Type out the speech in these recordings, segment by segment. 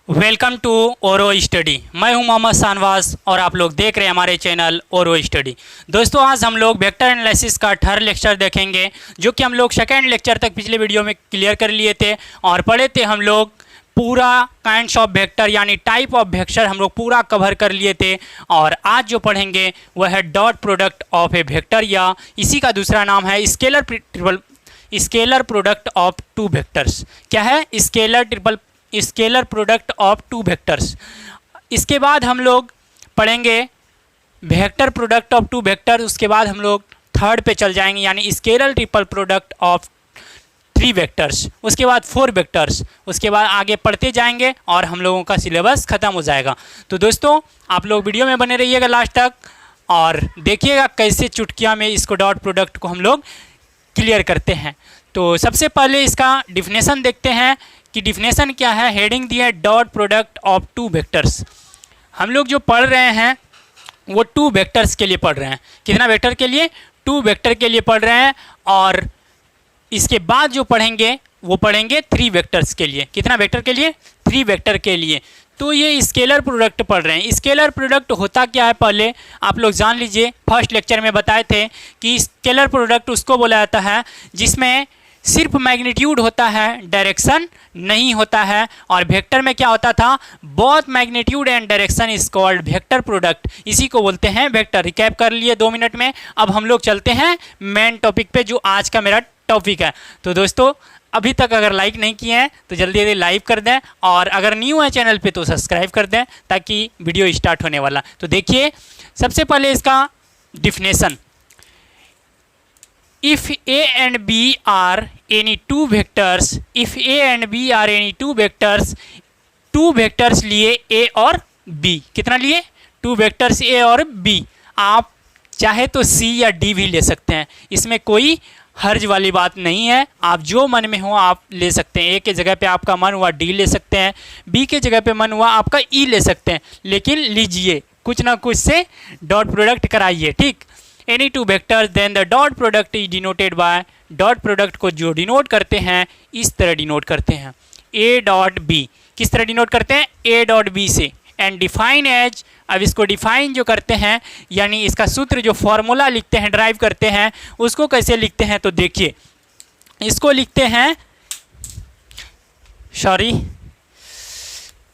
Welcome to ओरो study. मैं हूं मोहम्मद शाहनवाज और आप लोग देख रहे हैं हमारे चैनल ओरो स्टडी। दोस्तों, आज हम लोग वेक्टर एनालिसिस का थर्ड लेक्चर देखेंगे, जो कि हम लोग सेकेंड लेक्चर तक पिछले वीडियो में क्लियर कर लिए थे और पढ़े थे हम लोग पूरा काइंड्स ऑफ वेक्टर यानी टाइप ऑफ वेक्टर हम लोग पूरा कवर कर लिए थे। और आज जो पढ़ेंगे वह है dot product of a vector, या इसी का दूसरा नाम है scalar product of two vectors. क्या है? Scalar product of two vectors. इसके बाद हम लोग पढ़ेंगे vector product of two vector. उसके बाद हम लोग थर्ड पे चल जाएंगे यानी scalar triple product of three vectors, उसके बाद फोर वेक्टर्स। उसके बाद आगे पढ़ते जाएंगे और हम लोगों का सिलेबस ख़त्म हो जाएगा। तो दोस्तों, आप लोग वीडियो में बने रहिएगा लास्ट तक और देखिएगा कैसे चुटकियाँ में इसको डॉट प्रोडक्ट को हम लोग क्लियर करते हैं। तो सबसे पहले इसका डिफिनेशन देखते हैं कि डिफिनेशन क्या है। हेडिंग दी है dot product of two vectors. हम लोग जो पढ़ रहे हैं वो टू वेक्टर्स के लिए पढ़ रहे हैं। कितना वेक्टर के लिए? टू वेक्टर के लिए पढ़ रहे हैं। और इसके बाद जो पढ़ेंगे वो पढ़ेंगे थ्री वेक्टर्स के लिए। कितना वेक्टर के लिए? थ्री वेक्टर के लिए। तो ये स्केलर प्रोडक्ट पढ़ रहे हैं। स्केलर प्रोडक्ट होता क्या है पहले आप लोग जान लीजिए। फर्स्ट लेक्चर में बताए थे कि स्केलर प्रोडक्ट उसको बोला जाता है जिसमें सिर्फ मैग्नीट्यूड होता है, डायरेक्शन नहीं होता है। और वेक्टर में क्या होता था? Both magnitude and direction is called vector product. इसी को बोलते हैं वेक्टर। रिकैप कर लिए 2 मिनट में। अब हम लोग चलते हैं मेन टॉपिक पे, जो आज का मेरा टॉपिक है। तो दोस्तों, अभी तक अगर लाइक नहीं किए हैं तो जल्दी जल्दी लाइक कर दें, और अगर न्यू है चैनल पे तो सब्सक्राइब कर दें ताकि वीडियो स्टार्ट होने वाला। तो देखिए, सबसे पहले इसका definition. If A and B are any two vectors, if A and B are any two vectors, two vectors लिए A और B। कितना लिए? टू वेक्टर्स A और B। आप चाहे तो C या D भी ले सकते हैं, इसमें कोई हर्ज वाली बात नहीं है। आप जो मन में हो आप ले सकते हैं। A के जगह पे आपका मन हुआ D ले सकते हैं, B के जगह पे मन हुआ आपका E ले सकते हैं। लेकिन लीजिए, कुछ ना कुछ से डॉट प्रोडक्ट कराइए, ठीक। Any two vectors then the dot product is denoted by. Dot product को जो डिनोट करते हैं इस तरह डिनोट करते हैं, ए डॉट बी। किस तरह डिनोट करते हैं? ए डॉट बी से। एंड डिफाइन एज, अब इसको डिफाइन जो करते हैं यानी इसका सूत्र जो फॉर्मूला लिखते हैं, ड्राइव करते हैं, उसको कैसे लिखते हैं? तो देखिए, इसको लिखते हैं,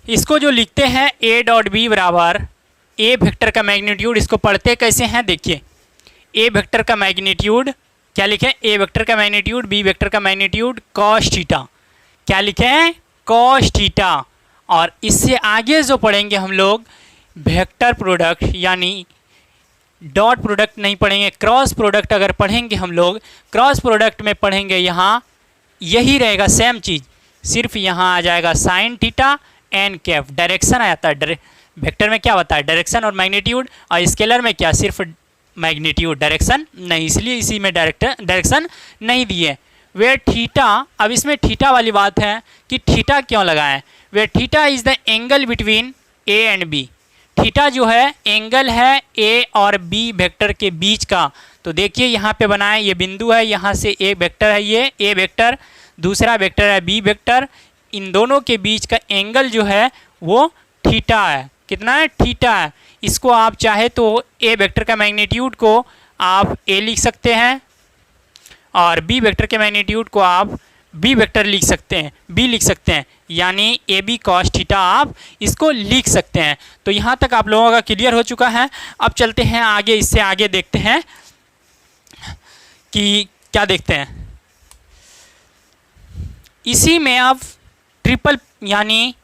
इसको जो लिखते हैं ए डॉट बी बराबर ए वेक्टर का मैग्नीट्यूड। इसको पढ़ते कैसे हैं? देखिए, ए वेक्टर का मैग्नीट्यूड क्या लिखें? ए वेक्टर का मैग्नीट्यूड, बी वेक्टर का मैग्नीट्यूड कॉस थीटा। क्या लिखें? Cos theta. और इससे आगे जो पढ़ेंगे हम लोग वेक्टर प्रोडक्ट यानी डॉट प्रोडक्ट नहीं पढ़ेंगे, क्रॉस प्रोडक्ट अगर पढ़ेंगे हम लोग, क्रॉस प्रोडक्ट में पढ़ेंगे यहाँ यही रहेगा सेम चीज़, सिर्फ यहाँ आ जाएगा sine theta n cap. Direction आ जाता है, वेक्टर में क्या होता है? डायरेक्शन और मैग्नीट्यूड। और स्केलर में क्या? सिर्फ मैग्नीट्यूड, डायरेक्शन नहीं, इसलिए इसी में डायरेक्शन नहीं दिए। वे थीटा, अब इसमें थीटा वाली बात है कि थीटा क्यों लगाएं? Where theta is the angle between A and B. Theta जो है एंगल है ए और बी वेक्टर के बीच का। तो देखिए यहाँ पे बनाएं, ये बिंदु है, यहाँ से एक वेक्टर है, ये ए वेक्टर, दूसरा वेक्टर है बी वेक्टर। इन दोनों के बीच का एंगल जो है वो थीटा है। कितना है? थीटा है। इसको आप चाहे तो ए वेक्टर का मैग्नीट्यूड को आप ए लिख सकते हैं और बी वेक्टर के मैग्नीट्यूड को आप बी वेक्टर लिख सकते हैं, बी लिख सकते हैं, यानी ए बी कॉस थीटा आप इसको लिख सकते हैं। तो यहाँ तक आप लोगों का क्लियर हो चुका है। अब चलते हैं आगे, इससे आगे देखते हैं कि क्या देखते हैं। इसी में अब ट्रिपल, यानी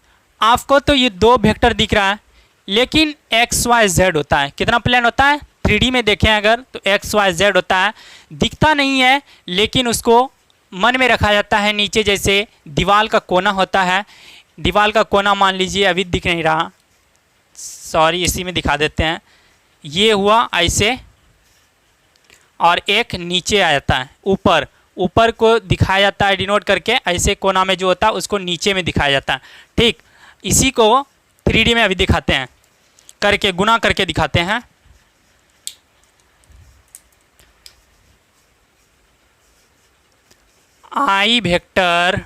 आपको तो ये दो वेक्टर दिख रहा है, लेकिन एक्स वाई जेड होता है। कितना प्लेन होता है? 3D में देखें अगर तो एक्स वाई जेड होता है, दिखता नहीं है लेकिन उसको मन में रखा जाता है। नीचे जैसे दीवार का कोना होता है, दीवार का कोना मान लीजिए, अभी दिख नहीं रहा, सॉरी, इसी में दिखा देते हैं। ये हुआ ऐसे और एक नीचे आ जाता है, ऊपर को दिखाया जाता है डिनोट करके, ऐसे कोना में जो होता है उसको नीचे में दिखाया जाता है, ठीक। इसी को 3D में अभी दिखाते हैं, करके गुना करके दिखाते हैं। आई वेक्टर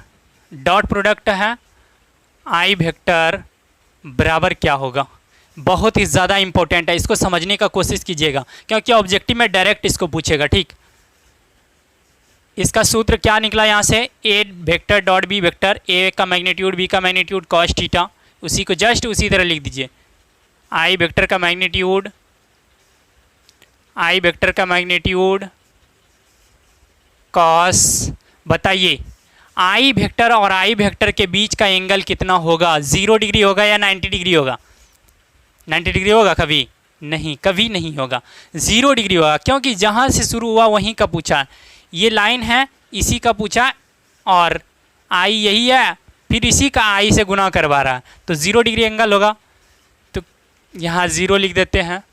डॉट प्रोडक्ट है, आई वेक्टर बराबर क्या होगा। बहुत ही ज़्यादा इंपॉर्टेंट है, इसको समझने का कोशिश कीजिएगा क्योंकि ऑब्जेक्टिव में डायरेक्ट इसको पूछेगा। ठीक, इसका सूत्र क्या निकला यहाँ से, ए वेक्टर डॉट बी वेक्टर, ए का मैग्नीट्यूड बी का मैग्नीट्यूड कॉस थीटा, उसी को जस्ट उसी तरह लिख दीजिए। आई वेक्टर का मैग्नीट्यूड, आई वेक्टर का मैग्नीट्यूड कॉस, बताइए आई वेक्टर और आई वेक्टर के बीच का एंगल कितना होगा, 0 डिग्री होगा या 90 डिग्री होगा। 90 डिग्री होगा कभी नहीं, कभी नहीं होगा, 0 डिग्री होगा क्योंकि जहाँ से शुरू हुआ वहीं का पूछा। ये लाइन है इसी का पूछा और आई यही है, फिर इसी का आई से गुना करवा रहा है तो 0 डिग्री एंगल होगा। तो यहाँ 0 लिख देते हैं।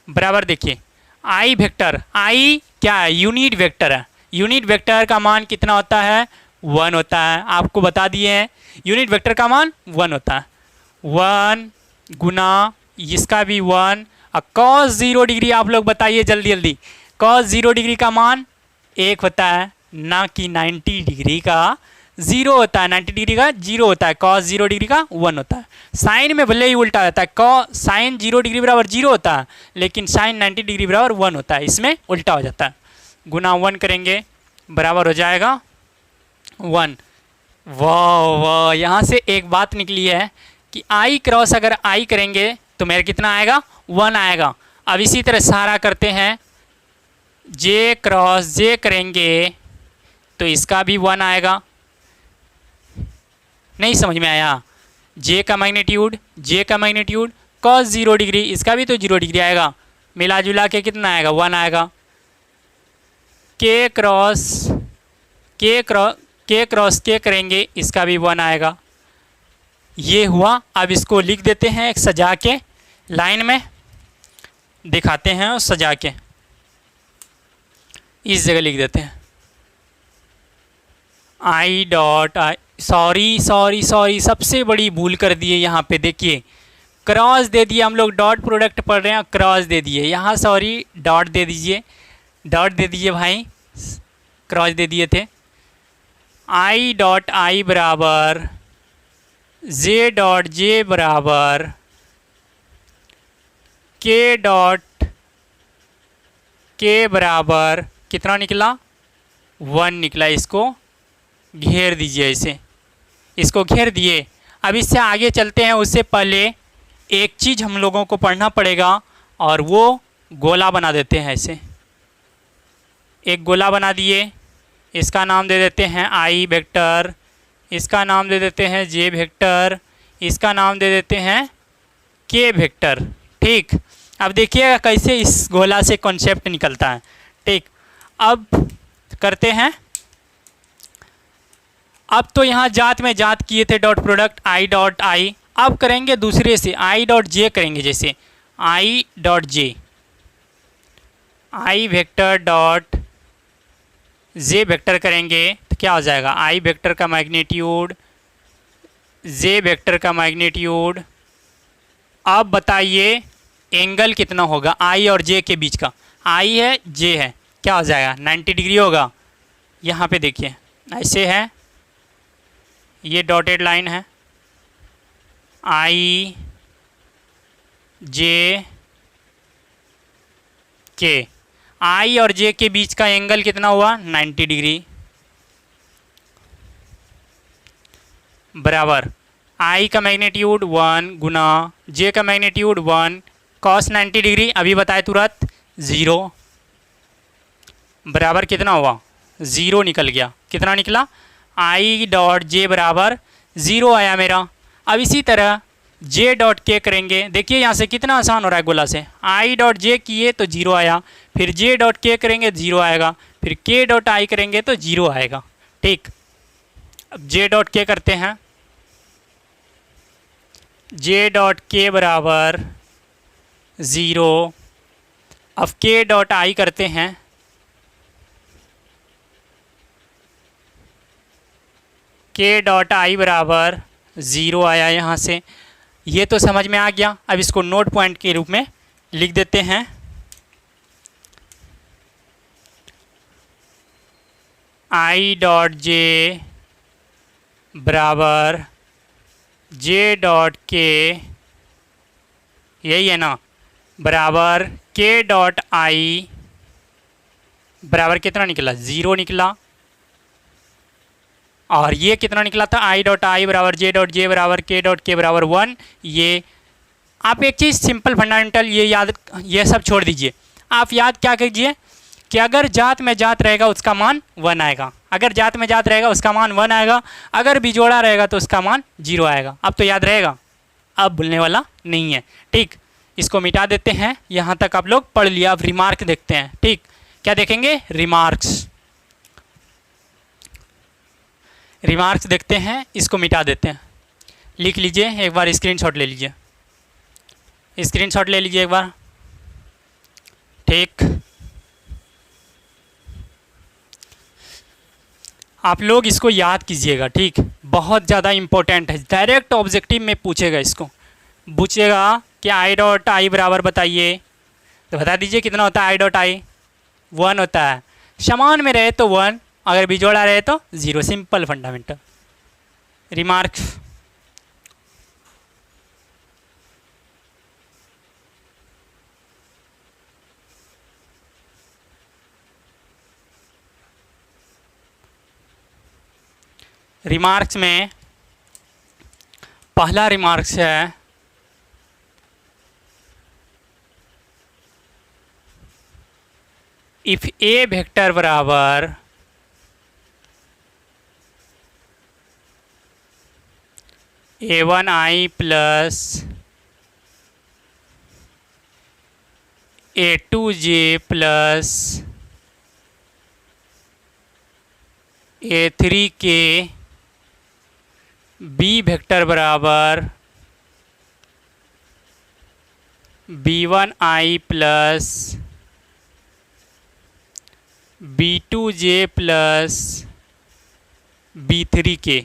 बराबर देखिए आई वेक्टर, आई क्या है, यूनिट वेक्टर है। यूनिट वेक्टर का मान कितना होता है, 1 होता है। आपको बता दिए हैं यूनिट वेक्टर का मान 1 होता है। 1 गुना इसका भी 1 और कॉस 0 डिग्री, आप लोग बताइए जल्दी जल्दी, कॉस 0 डिग्री का मान 1 होता है, ना कि 90 डिग्री का 0 होता है। 90 डिग्री का 0 होता है, कॉस 0 डिग्री का 1 होता है। साइन में भले ही उल्टा रहता है, कॉस साइन 0 डिग्री बराबर 0 होता है लेकिन साइन 90 डिग्री बराबर 1 होता है, इसमें उल्टा हो जाता है। गुना 1 करेंगे बराबर हो जाएगा 1। वाह वाह, यहाँ से एक बात निकली है कि आई क्रॉस अगर आई करेंगे तो मेरा कितना आएगा, 1 आएगा। अब इसी तरह सारा करते हैं, जे क्रॉस जे करेंगे तो इसका भी 1 आएगा। नहीं समझ में आया, जे का मैग्नीट्यूड कॉस 0 डिग्री, इसका भी तो 0 डिग्री आएगा, मिला जुला के कितना आएगा, 1 आएगा। के क्रॉस के करेंगे इसका भी 1 आएगा। ये हुआ। अब इसको लिख देते हैं एक सजा के, लाइन में दिखाते हैं और सजा के इस जगह लिख देते हैं आई डॉट आई। सॉरी सबसे बड़ी भूल कर दिए यहाँ पे, देखिए क्रॉस दे दिए, हम लोग डॉट प्रोडक्ट पढ़ रहे हैं, क्रॉस दे दिए यहाँ, सॉरी डॉट दे दीजिए, डॉट दे दीजिए भाई, क्रॉस दे दिए थे। आई डॉट आई बराबर जे डॉट जे बराबर के डॉट के बराबर कितना निकला, 1 निकला। इसको घेर दीजिए, ऐसे इसको घेर दिए। अब इससे आगे चलते हैं, उससे पहले एक चीज़ हम लोगों को पढ़ना पड़ेगा और वो गोला बना देते हैं। ऐसे एक गोला बना दिए, इसका नाम दे देते हैं आई वेक्टर, इसका नाम दे देते हैं जे वेक्टर, इसका नाम दे देते हैं के वेक्टर। ठीक, अब देखिएगा कैसे इस गोला से कॉन्सेप्ट निकलता है। ठीक, अब करते हैं, अब तो यहाँ जात में जात किए थे dot product I dot I, अब करेंगे दूसरे से आई डॉट जे करेंगे। जैसे I dot J, I vector dot J vector करेंगे तो क्या हो जाएगा, आई वेक्टर का मैग्नीट्यूड जे वेक्टर का मैग्नीट्यूड। अब बताइए एंगल कितना होगा आई और जे के बीच का, आई है जे है, क्या हो जाएगा, 90 डिग्री होगा। यहाँ पे देखिए ऐसे है, ये डॉटेड लाइन है, आई जे के, आई और जे के बीच का एंगल कितना हुआ, 90 डिग्री बराबर आई का मैग्नीट्यूड 1 गुना जे का मैग्नीट्यूड 1 कॉस 90 डिग्री, अभी बताए तुरंत 0 बराबर कितना हुआ, 0 निकल गया। कितना निकला, आई डॉट जे बराबर 0 आया मेरा। अब इसी तरह जे डॉट के करेंगे, देखिए यहाँ से कितना आसान हो रहा है गोला से, आई डॉट जे किए तो 0 आया, फिर जे डॉट के करेंगे 0 आएगा, फिर के डॉट आई करेंगे तो 0 आएगा। ठीक, अब जे डॉट के करते हैं, जे डॉट के बराबर 0, अब के डॉट आई करते हैं, के डॉट आई बराबर 0 आया यहाँ से। ये तो समझ में आ गया। अब इसको नोट पॉइंट के रूप में लिख देते हैं, आई डॉट जे बराबर जे डॉट के, यही है ना, बराबर के डॉट आई बराबर कितना निकला, 0 निकला। और ये कितना निकला था, आई डॉट आई बराबर जे बराबर के डॉट के बराबर 1। ये आप एक चीज़ सिंपल फंडामेंटल ये याद, ये सब छोड़ दीजिए, आप याद क्या कीजिए कि अगर जात में जात रहेगा उसका मान 1 आएगा, अगर जात में जात रहेगा उसका मान 1 आएगा, अगर बिजोड़ा रहेगा तो उसका मान 0 आएगा। अब तो याद रहेगा, अब भूलने वाला नहीं है। ठीक, इसको मिटा देते हैं, यहाँ तक आप लोग पढ़ लिया। अब रिमार्क देखते हैं। ठीक, क्या देखेंगे, रिमार्क्स, रिमार्क्स देखते हैं, इसको मिटा देते हैं। लिख लीजिए एक बार, स्क्रीनशॉट ले लीजिए, स्क्रीनशॉट ले लीजिए एक बार। ठीक, आप लोग इसको याद कीजिएगा। ठीक, बहुत ज़्यादा इम्पोर्टेंट है, डायरेक्ट ऑब्जेक्टिव में पूछेगा, इसको पूछेगा कि आई डॉट आई बराबर बताइए, तो बता दीजिए कितना होता है आई डॉट आई, 1 होता है। समान में रहे तो 1, अगर बिजोड़ा रहे तो 0, सिंपल फंडामेंटल। रिमार्क्स, रिमार्क्स में पहला रिमार्क्स है इफ ए वेक्टर बराबर a1i plus a2j plus a3k B vector बराबर b1i plus b2j plus b3k।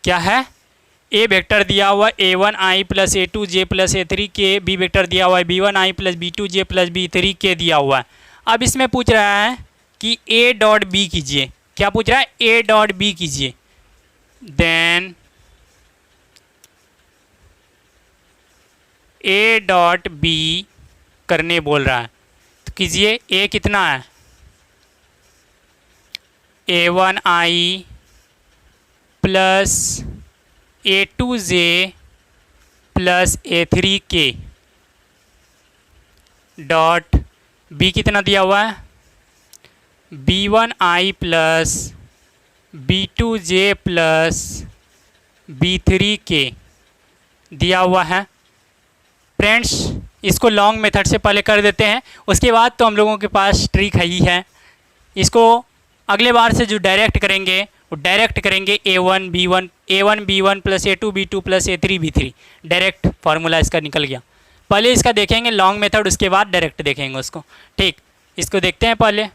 क्या है, ए वेक्टर दिया हुआ a1i plus a2j plus a3k, B vector दिया हुआ है b1i plus b2j plus b3k दिया हुआ है। अब इसमें पूछ रहा है कि a डॉट बी कीजिए, क्या पूछ रहा है, a डॉट बी कीजिए। देन a डॉट बी करने बोल रहा है, तो कीजिए। a कितना है, a1i plus a2j plus a3k dot b कितना दिया हुआ है, b1i plus b2j plus b3k दिया हुआ है। फ्रेंड्स, इसको लॉन्ग मेथड से पहले कर देते हैं, उसके बाद तो हम लोगों के पास ट्रिक है ही है। इसको अगले बार से जो डायरेक्ट करेंगे वो डायरेक्ट करेंगे a1 b1 plus a2 b2 plus a3 b3, direct formula इसका निकल गया। पहले इसका देखेंगे लॉन्ग मेथड, उसके बाद डायरेक्ट देखेंगे उसको। ठीक, इसको देखते हैं। पहले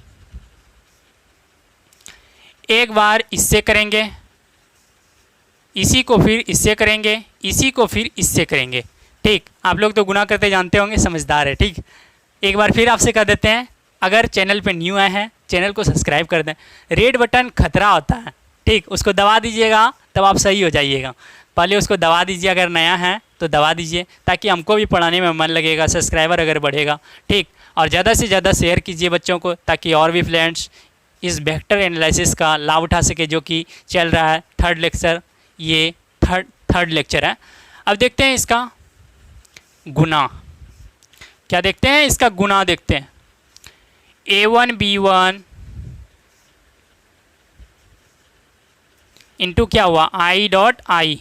एक बार इससे करेंगे, इसी को फिर इससे करेंगे, इसी को फिर इससे करेंगे। ठीक, आप लोग तो गुना करते जानते होंगे, समझदार है। ठीक, एक बार फिर आपसे कर देते हैं, अगर चैनल पे न्यू आए हैं चैनल को सब्सक्राइब कर दें। रेड बटन खतरा होता है, ठीक, उसको दबा दीजिएगा तब आप सही हो जाइएगा। पहले उसको दबा दीजिए, अगर नया है तो दबा दीजिए, ताकि हमको भी पढ़ाने में मन लगेगा, सब्सक्राइबर अगर बढ़ेगा। ठीक, और ज़्यादा से ज़्यादा शेयर कीजिए बच्चों को, ताकि और भी फ्रेंड्स इस वेक्टर एनालिसिस का लाभ उठा सके, जो कि चल रहा है थर्ड लेक्चर, ये थर्ड लेक्चर है। अब देखते हैं इसका गुना, क्या देखते हैं, इसका गुना देखते हैं। a1 b1 इंटू क्या हुआ, i डॉट आई,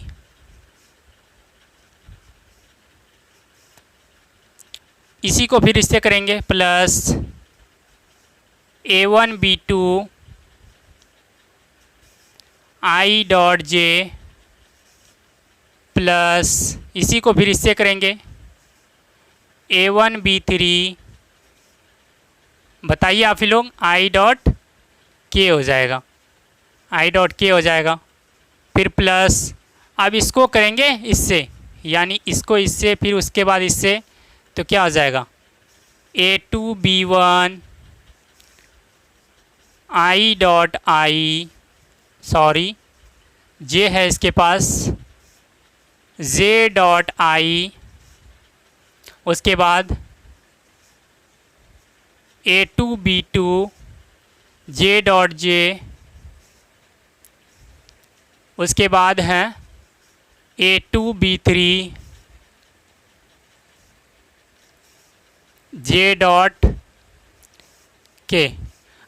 इसी को फिर इससे करेंगे, plus a1 b2 i dot j plus इसी को फिर इससे करेंगे a1 b3, बताइए आप ही लोग, i डॉट के हो जाएगा, i डॉट के हो जाएगा। फिर प्लस अब इसको करेंगे इससे, यानी इसको इससे, फिर उसके बाद इससे, तो क्या हो जाएगा, a2 b1 i dot I, sorry j है इसके पास जे डॉट आई, उसके बाद A2B2 जे डॉट जे, उसके बाद है A2B3 जे डॉट के।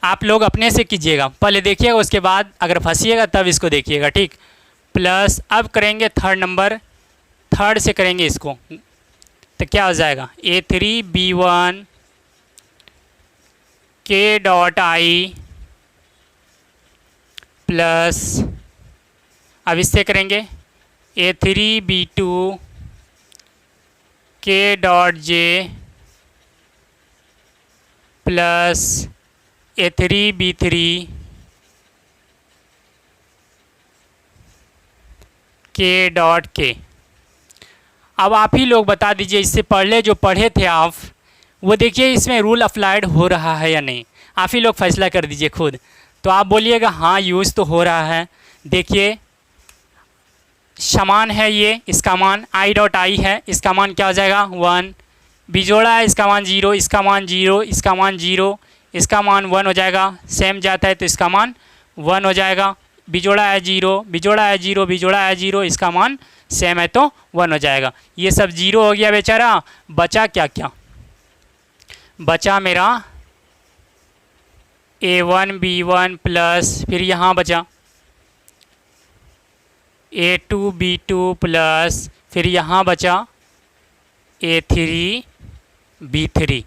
आप लोग अपने से कीजिएगा, पहले देखिएगा, उसके बाद अगर फंसिएगा तब इसको देखिएगा, ठीक। प्लस अब करेंगे थर्ड नंबर, थर्ड से करेंगे इसको, तो क्या हो जाएगा A3B1 के डॉट आई प्लस, अब इससे करेंगे A3B2 के डॉट जे प्लस A3B3 के डॉट के। अब आप ही लोग बता दीजिए, इससे पहले जो पढ़े थे आप, वो देखिए इसमें रूल अप्लाइड हो रहा है या नहीं, आप ही लोग फैसला कर दीजिए खुद। तो आप बोलिएगा हाँ यूज़ तो हो रहा है। देखिए समान है ये, इसका मान आई डॉट आई है, इसका मान क्या हो जाएगा 1, बिजोड़ा है इसका मान 0, इसका मान 0, इसका मान 0, इसका मान 1 हो जाएगा। सेम जाता है तो इसका मान 1 हो जाएगा। बिजोड़ा है 0, बिजोड़ा है 0, बिजोड़ा है 0, इसका मान सेम है तो 1 हो जाएगा। ये सब 0 हो गया बेचारा। बचा क्या क्या, बचा मेरा A1B1 प्लस, फिर यहाँ बचा A2B2 प्लस, फिर यहाँ बचा A3B3।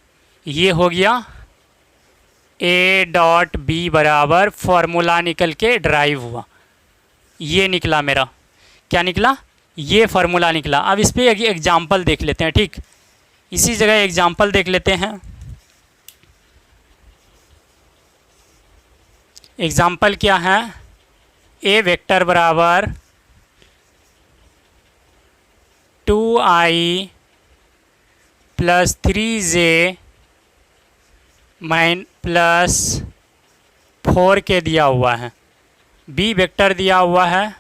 ये हो गया A डॉट बी बराबर, फॉर्मूला निकल के ड्राइव हुआ, ये निकला मेरा। क्या निकला? ये फार्मूला निकला। अब इस पर एक एग्जाम्पल देख लेते हैं, ठीक। इसी जगह एग्जाम्पल देख लेते हैं। एग्जाम्पल क्या है? ए वेक्टर बराबर 2i प्लस 3j प्लस 4 के दिया हुआ है। बी वेक्टर दिया हुआ है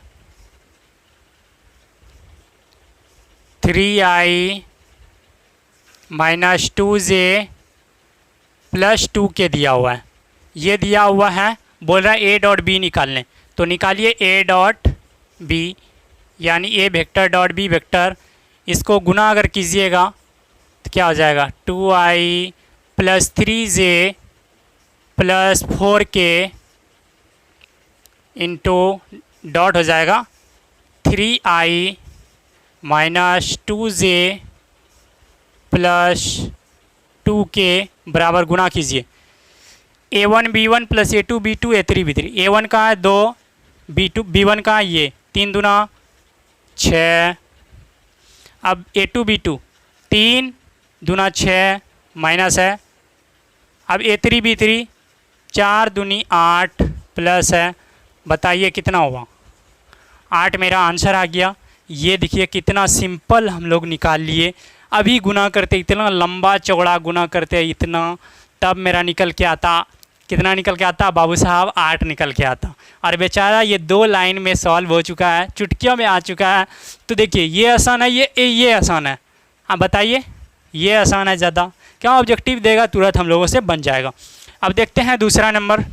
3i माइनस 2j प्लस 2 के दिया हुआ है। ये दिया हुआ है, बोल रहा है ए डॉट बी निकालने, तो निकालिए ए डॉट बी, यानी ए वेक्टर डॉट बी वेक्टर। इसको गुना अगर कीजिएगा तो क्या हो जाएगा 2i plus 3j plus 4k into dot हो जाएगा 3i minus 2j plus 2k बराबर गुना कीजिए A1B1 plus A2B2 A3B3। A1 का है 2, B1 का है ये 3 दूना 6। अब A2B2 3 दूना 6 माइनस है। अब A3B3 4 दूनी 8 प्लस है। बताइए कितना हुआ? 8 मेरा आंसर आ गया। ये देखिए कितना सिंपल हम लोग निकाल लिए। अभी गुना करते, इतना लंबा चौड़ा गुना करते इतना, तब मेरा निकल के आता, कितना निकल के आता बाबू साहब? 8 निकल के आता। और बेचारा ये 2 लाइन में सॉल्व हो चुका है, चुटकियों में आ चुका है। तो देखिए ये आसान है, ये आसान है। आप बताइए, ये आसान है ज़्यादा, क्या ऑब्जेक्टिव देगा तुरंत हम लोगों से बन जाएगा। अब देखते हैं दूसरा नंबर।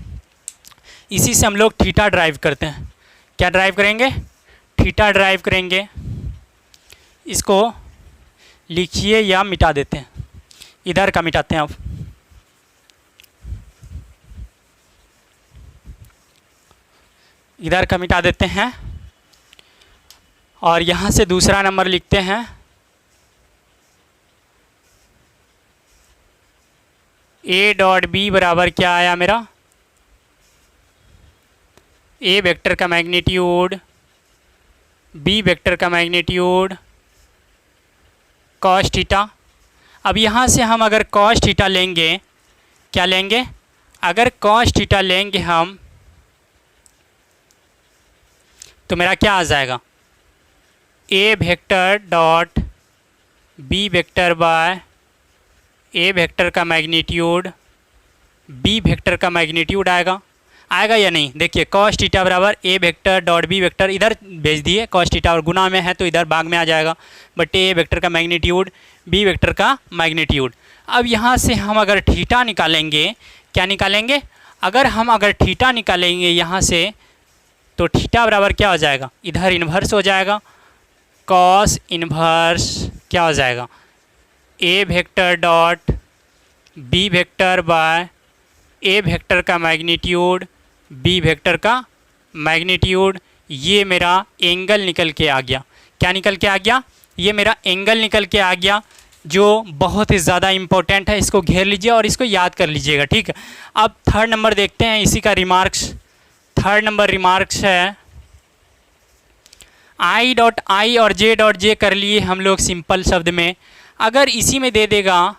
इसी से हम लोग थीटा ड्राइव करते हैं। क्या ड्राइव करेंगे? थीटा ड्राइव करेंगे। इसको लिखिए या मिटा देते हैं, इधर का मिटाते हैं। अब इधर का मिटा देते हैं और यहाँ से दूसरा नंबर लिखते हैं। ए डॉट बी बराबर क्या आया मेरा? ए वेक्टर का मैग्नीट्यूड, बी वेक्टर का मैग्नीट्यूड कॉस थीटा। अब यहाँ से हम अगर कॉस थीटा लेंगे, क्या लेंगे? अगर कॉस थीटा लेंगे हम, तो मेरा क्या आ जाएगा? A vector dot B vector by A vector का मैग्नीट्यूड, बी वेक्टर का मैग्नीट्यूड आएगा। आएगा या नहीं? देखिए कॉस थीटा बराबर A vector dot B vector, इधर भेज दिए, कॉस थीटा और गुना में है तो इधर भाग में आ जाएगा, बट ए वेक्टर का मैग्नीट्यूड बी वेक्टर का मैग्नीट्यूड। अब यहाँ से हम अगर थीटा निकालेंगे, क्या निकालेंगे? अगर थीटा निकालेंगे यहाँ से, तो थीटा बराबर क्या हो जाएगा? इधर इन्वर्स हो जाएगा, कॉस इन्वर्स क्या हो जाएगा? A vector dot B vector by A vector का मैग्नीट्यूड बी वेक्टर का मैग्नीट्यूड। ये मेरा एंगल निकल के आ गया। क्या निकल के आ गया? ये मेरा एंगल निकल के आ गया, जो बहुत ही ज़्यादा इम्पोर्टेंट है। इसको घेर लीजिए और इसको याद कर लीजिएगा, ठीक है। अब थर्ड नंबर देखते हैं, इसी का रिमार्क्स। थर्ड नंबर रिमार्क्स है आई डॉट आई और जे डॉट जे कर लिए हम लोग सिंपल शब्द में। अगर इसी में दे देगा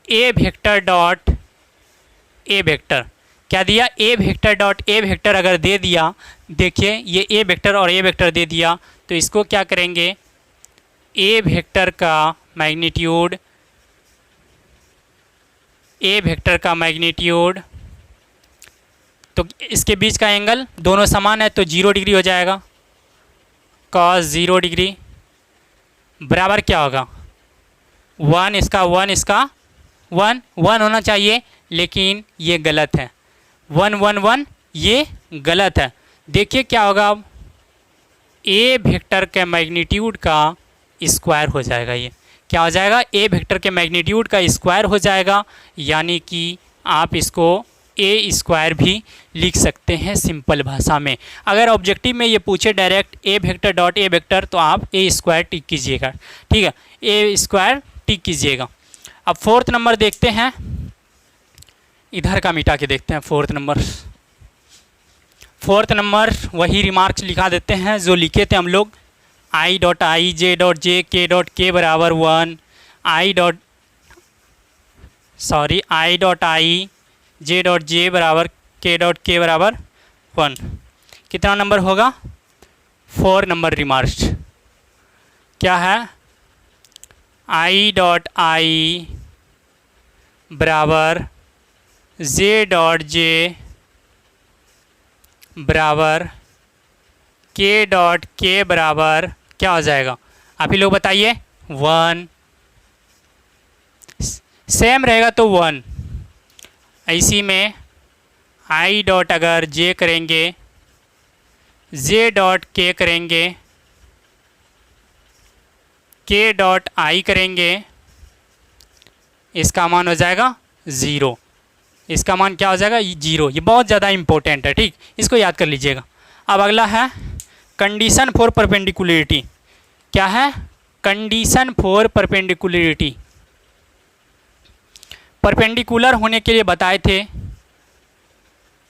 ए वेक्टर डॉट ए वेक्टर, क्या दिया? ए वेक्टर डॉट ए वेक्टर अगर दे दिया, देखिए ये ए वेक्टर और ए वेक्टर दे दिया, तो इसको क्या करेंगे? ए वेक्टर का मैग्नीट्यूड ए वेक्टर का मैग्नीट्यूड, तो इसके बीच का एंगल दोनों समान है तो 0 डिग्री हो जाएगा, कॉस 0 डिग्री बराबर क्या होगा? 1 इसका 1 इसका 1 1 होना चाहिए, लेकिन ये गलत है। 1 1 1 ये गलत है। देखिए क्या होगा अब? ए वेक्टर के मैग्नीट्यूड का स्क्वायर हो जाएगा। ये क्या हो जाएगा? ए वेक्टर के मैग्नीट्यूड का स्क्वायर हो जाएगा, यानी कि आप इसको ए स्क्वायर भी लिख सकते हैं सिंपल भाषा में। अगर ऑब्जेक्टिव में ये पूछे direct A vector dot A vector, तो आप ए स्क्वायर टिक कीजिएगा, ठीक है, ए स्क्वायर टिक कीजिएगा। अब फोर्थ नंबर देखते हैं, इधर का मिटा के देखते हैं। फोर्थ नंबर वही रिमार्क्स लिखा देते हैं जो लिखे थे हम लोग। I dot I J dot J के डॉट के बराबर 1, I dot I J dot J बराबर के डॉट के बराबर 1। कितना नंबर होगा? 4 नंबर रिमार्क्स क्या है? आई डॉट आई बराबर जे डॉट जे बराबर के डॉट के बराबर क्या हो जाएगा? आप ही लोग बताइए। 1 सेम रहेगा तो 1। इसी में आई डॉट अगर जे करेंगे, जे डॉट के करेंगे, के डॉट आई करेंगे, इसका मान हो जाएगा 0। इसका मान क्या हो जाएगा? 0। ये बहुत ज़्यादा इम्पोर्टेंट है, ठीक, इसको याद कर लीजिएगा। अब अगला है कंडीशन फॉर परपेंडिकुलरिटी। क्या है? Condition for perpendicularity. परपेंडिकुलर होने के लिए बताए थे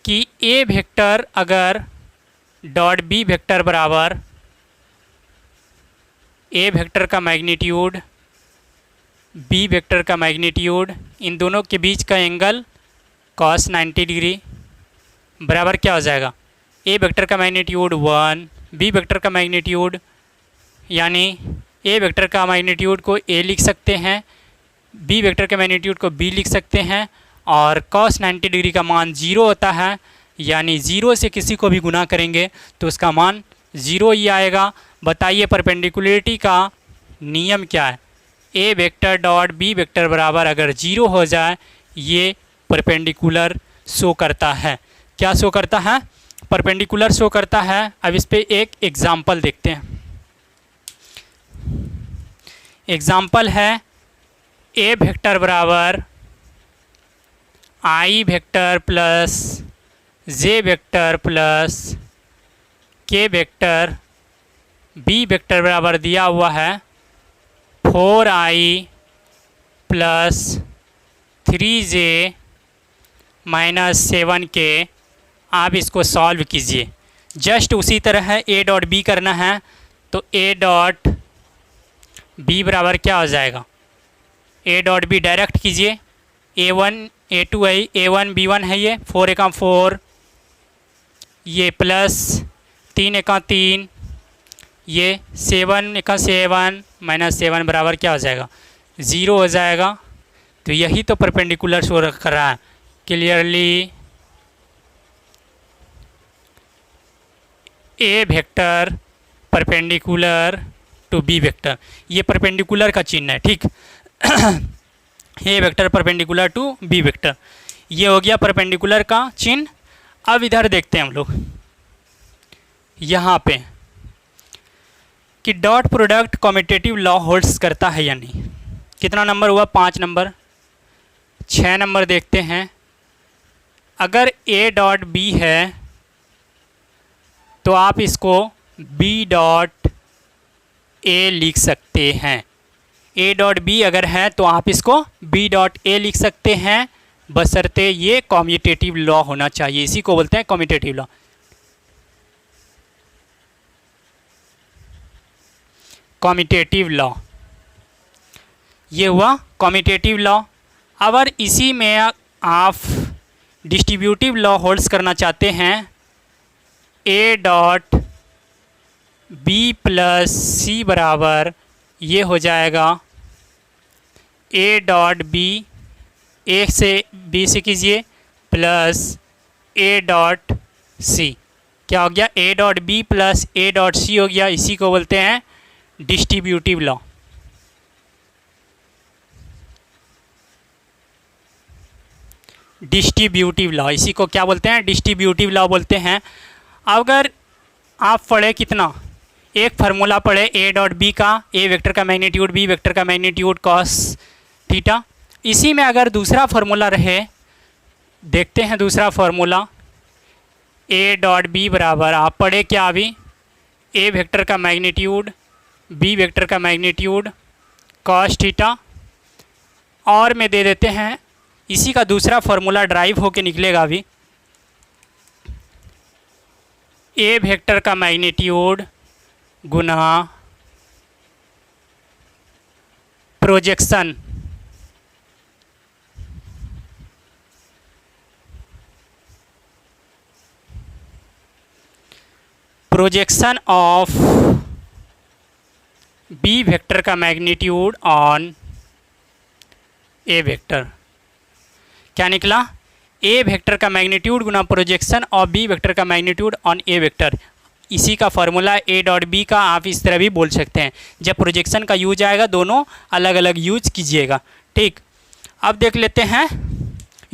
कि ए वेक्टर अगर डॉट बी वेक्टर बराबर ए वेक्टर का मैग्नीट्यूड बी वेक्टर का मैग्नीट्यूड, इन दोनों के बीच का एंगल cos 90 डिग्री बराबर क्या हो जाएगा? ए वेक्टर का मैग्नीट्यूड 1, बी वेक्टर का मैग्नीट्यूड, यानी ए वेक्टर का मैग्नीट्यूड को ए लिख सकते हैं, बी वेक्टर के मैग्नीट्यूड को बी लिख सकते हैं, और cos 90 डिग्री का मान 0 होता है, यानी 0 से किसी को भी गुना करेंगे तो उसका मान 0 ही आएगा। बताइए परपेंडिकुलरिटी का नियम क्या है? ए वेक्टर डॉट बी वेक्टर बराबर अगर 0 हो जाए, ये परपेंडिकुलर शो करता है। क्या शो करता है? परपेंडिकुलर शो करता है। अब इस पे एक एग्जाम्पल देखते हैं। एग्जाम्पल है ए वेक्टर बराबर आई वेक्टर प्लस जे वेक्टर प्लस के वेक्टर, बी वेक्टर बराबर दिया हुआ है 4i plus 3j minus 7k। आप इसको सॉल्व कीजिए। जस्ट उसी तरह है, ए डॉट बी करना है, तो ए डॉट बी बराबर क्या हो जाएगा? ए डॉट बी डायरेक्ट कीजिए। a1 a2 है, a1 b1 है, ये 4 एका 4, ये प्लस 3 एका 3, ये 7 एका 7 माइनस 7 बराबर क्या हो जाएगा? 0 हो जाएगा। तो यही तो परपेंडिकुलर शो कर रहा है। Clearly A vector perpendicular to B vector, ये परपेंडिकुलर का चिन्ह है, ठीक। A vector perpendicular to B vector, ये हो गया परपेंडिकुलर का चिन्ह। अब इधर देखते हैं हम लोग यहाँ पे कि dot product commutative law holds करता है या नहीं। कितना नंबर हुआ? 5 नंबर। 6 नंबर देखते हैं। अगर ए डॉट बी है तो आप इसको बी डॉट ए लिख सकते हैं। ए डॉट बी अगर है तो आप इसको बी डॉट ए लिख सकते हैं, बशर्ते ये कॉम्यूटेटिव लॉ होना चाहिए। इसी को बोलते हैं कॉम्यूटेटिव लॉ। कॉम्यूटेटिव लॉ, ये हुआ कॉम्यूटेटिव लॉ। अगर इसी में आप डिस्ट्रीब्यूटिव लॉ होल्ड्स करना चाहते हैं, ए डॉट बी प्लस सी बराबर ये हो जाएगा ए डॉट बी, ए से बी से कीजिए, प्लस ए डॉट सी। क्या हो गया? A dot B plus A dot C हो गया। इसी को बोलते हैं डिस्ट्रीब्यूटिव लॉ। डिस्ट्रीब्यूटिव लॉ, इसी को क्या बोलते हैं? डिस्ट्रीब्यूटिव लॉ बोलते हैं। अगर आप पढ़े कितना, एक फार्मूला पढ़े ए डॉट बी का, ए वेक्टर का मैग्नीट्यूड बी वेक्टर का मैग्नीट्यूड कॉस थीटा। इसी में अगर दूसरा फार्मूला रहे, देखते हैं दूसरा फार्मूला, ए डॉट बी बराबर आप पढ़े क्या अभी, ए वेक्टर का मैग्नीट्यूड बी वेक्टर का मैग्नीट्यूड कॉस थीटा। और में दे देते हैं, इसी का दूसरा फार्मूला ड्राइव होके निकलेगा अभी, ए वेक्टर का मैग्नीट्यूड गुना प्रोजेक्शन ऑफ बी वेक्टर का मैग्नीट्यूड ऑन ए वेक्टर। क्या निकला? ए वेक्टर का मैग्नीट्यूड गुना प्रोजेक्शन ऑफ बी वेक्टर का मैग्नीट्यूड ऑन ए वेक्टर। इसी का फार्मूला ए डॉट बी का आप इस तरह भी बोल सकते हैं। जब प्रोजेक्शन का यूज आएगा दोनों अलग अलग यूज कीजिएगा, ठीक। अब देख लेते हैं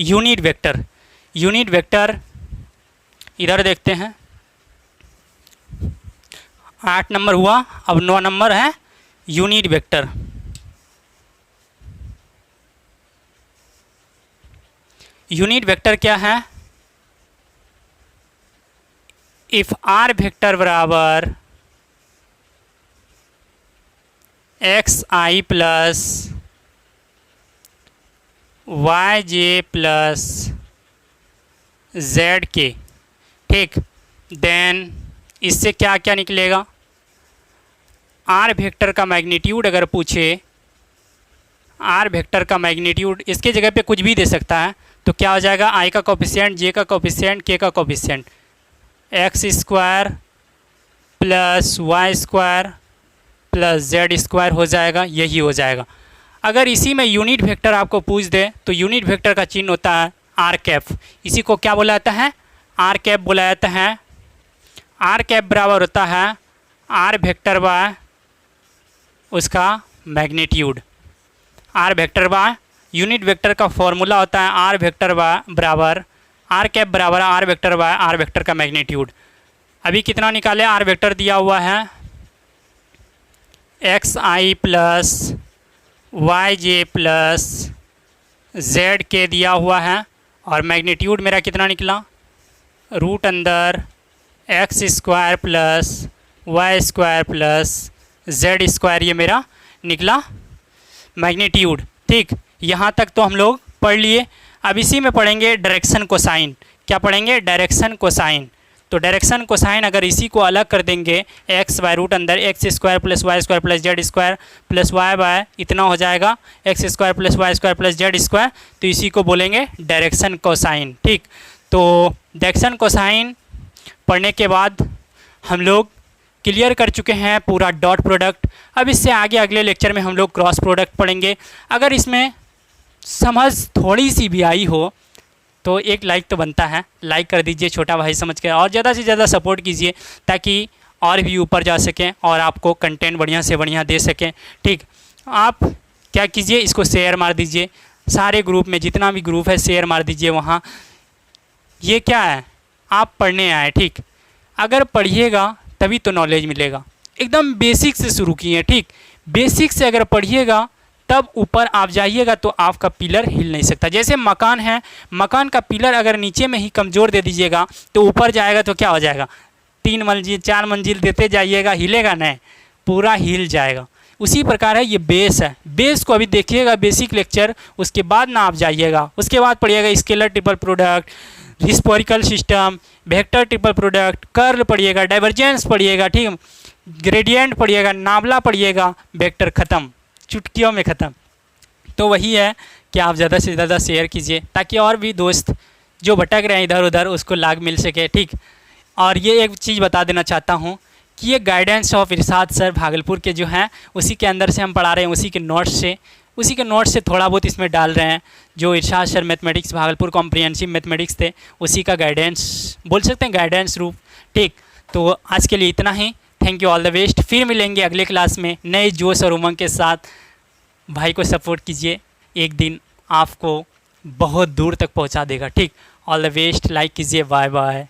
यूनिट वेक्टर। यूनिट वेक्टर इधर देखते हैं, 8 नंबर हुआ, अब 9 नंबर है यूनिट वेक्टर। यूनिट वेक्टर क्या है? इफ आर वेक्टर बराबर x I plus Y J plus Z के, ठीक, देन इससे क्या क्या निकलेगा? आर वेक्टर का मैग्नीट्यूड अगर पूछे, आर वेक्टर का मैग्नीट्यूड इसके जगह पे कुछ भी दे सकता है, तो क्या हो जाएगा? आई का कोफिशिएंट, जे का कोफिशिएंट, के का coefficient, X square plus Y square plus Z square हो जाएगा, यही हो जाएगा। अगर इसी में यूनिट वेक्टर आपको पूछ दे तो यूनिट वेक्टर का चिन्ह होता है आर कैप। इसी को क्या बोला जाता है? आर कैप बोला जाता है। आर कैप बराबर होता है आर वेक्टर बाय उसका magnitude. R vector by unit vector का फॉर्मूला होता है आर वेक्टर बाय बराबर आर कैप बराबर R vector by R vector का मैग्नीट्यूड। अभी कितना निकाले? आर वेक्टर दिया हुआ है X I plus Y J plus Z K दिया हुआ है, और मैग्नीट्यूड मेरा कितना निकला? रूट अंदर X square plus Y square plus Z square, ये मेरा निकला मैग्नीट्यूड, ठीक। यहाँ तक तो हम लोग पढ़ लिए। अब इसी में पढ़ेंगे डायरेक्शन कोसाइन। क्या पढ़ेंगे? Direction cosine. तो डायरेक्शन कोसाइन अगर इसी को अलग कर देंगे, एक्स बाय रूट अंदर X square plus Y square plus Z square plus Y by इतना हो जाएगा X square plus Y square plus Z square, तो इसी को बोलेंगे डायरेक्शन कोसाइन, ठीक। तो डायरेक्शन कोसाइन पढ़ने के बाद हम लोग क्लियर कर चुके हैं पूरा डॉट प्रोडक्ट। अब इससे आगे अगले लेक्चर में हम लोग क्रॉस प्रोडक्ट पढ़ेंगे। अगर इसमें समझ थोड़ी सी भी आई हो तो एक लाइक तो बनता है, लाइक कर दीजिए छोटा भाई समझ के, और ज़्यादा से ज़्यादा सपोर्ट कीजिए ताकि और भी ऊपर जा सकें और आपको कंटेंट बढ़िया से बढ़िया दे सकें। ठीक, आप क्या कीजिए, इसको शेयर मार दीजिए सारे ग्रुप में, जितना भी ग्रुप है शेयर मार दीजिए वहाँ। ये क्या है, आप पढ़ने आए, ठीक, अगर पढ़िएगा तभी तो नॉलेज मिलेगा। एकदम बेसिक से शुरू किए, ठीक, बेसिक से अगर पढ़िएगा तब ऊपर आप जाइएगा तो आपका पिलर हिल नहीं सकता। जैसे मकान है, मकान का पिलर अगर नीचे में ही कमज़ोर दे दीजिएगा तो ऊपर जाएगा तो क्या हो जाएगा, 3 मंजिल 4 मंजिल देते जाइएगा, हिलेगा नहीं, पूरा हिल जाएगा। उसी प्रकार है ये बेस है, बेस को अभी देखिएगा बेसिक लेक्चर, उसके बाद ना आप जाइएगा, उसके बाद पढ़िएगा scalar triple product, historical system, vector triple product, curl पढ़िएगा, डाइवर्जेंस पढ़िएगा, ठीक, ग्रेडियंट पढ़िएगा, नावला पढ़िएगा, वेक्टर ख़त्म, चुटकियों में ख़त्म। तो वही है कि आप ज़्यादा से ज़्यादा शेयर कीजिए ताकि और भी दोस्त जो भटक रहे हैं इधर उधर उसको लाभ मिल सके, ठीक। और ये एक चीज़ बता देना चाहता हूँ कि ये guidance of Irshad sir Bhagalpur के जो हैं उसी के अंदर से हम पढ़ा रहे हैं, उसी के नोट्स से थोड़ा बहुत इसमें डाल रहे हैं। जो Irshad sir mathematics Bhagalpur comprehensive mathematics थे उसी का गाइडेंस बोल सकते हैं, गाइडेंस रूप, ठीक। तो आज के लिए इतना ही, thank you, all the best. फिर मिलेंगे अगले क्लास में नए जोश और उमंग के साथ। भाई को सपोर्ट कीजिए, एक दिन आपको बहुत दूर तक पहुंचा देगा, ठीक। ऑल द बेस्ट, लाइक कीजिए, बाय बाय।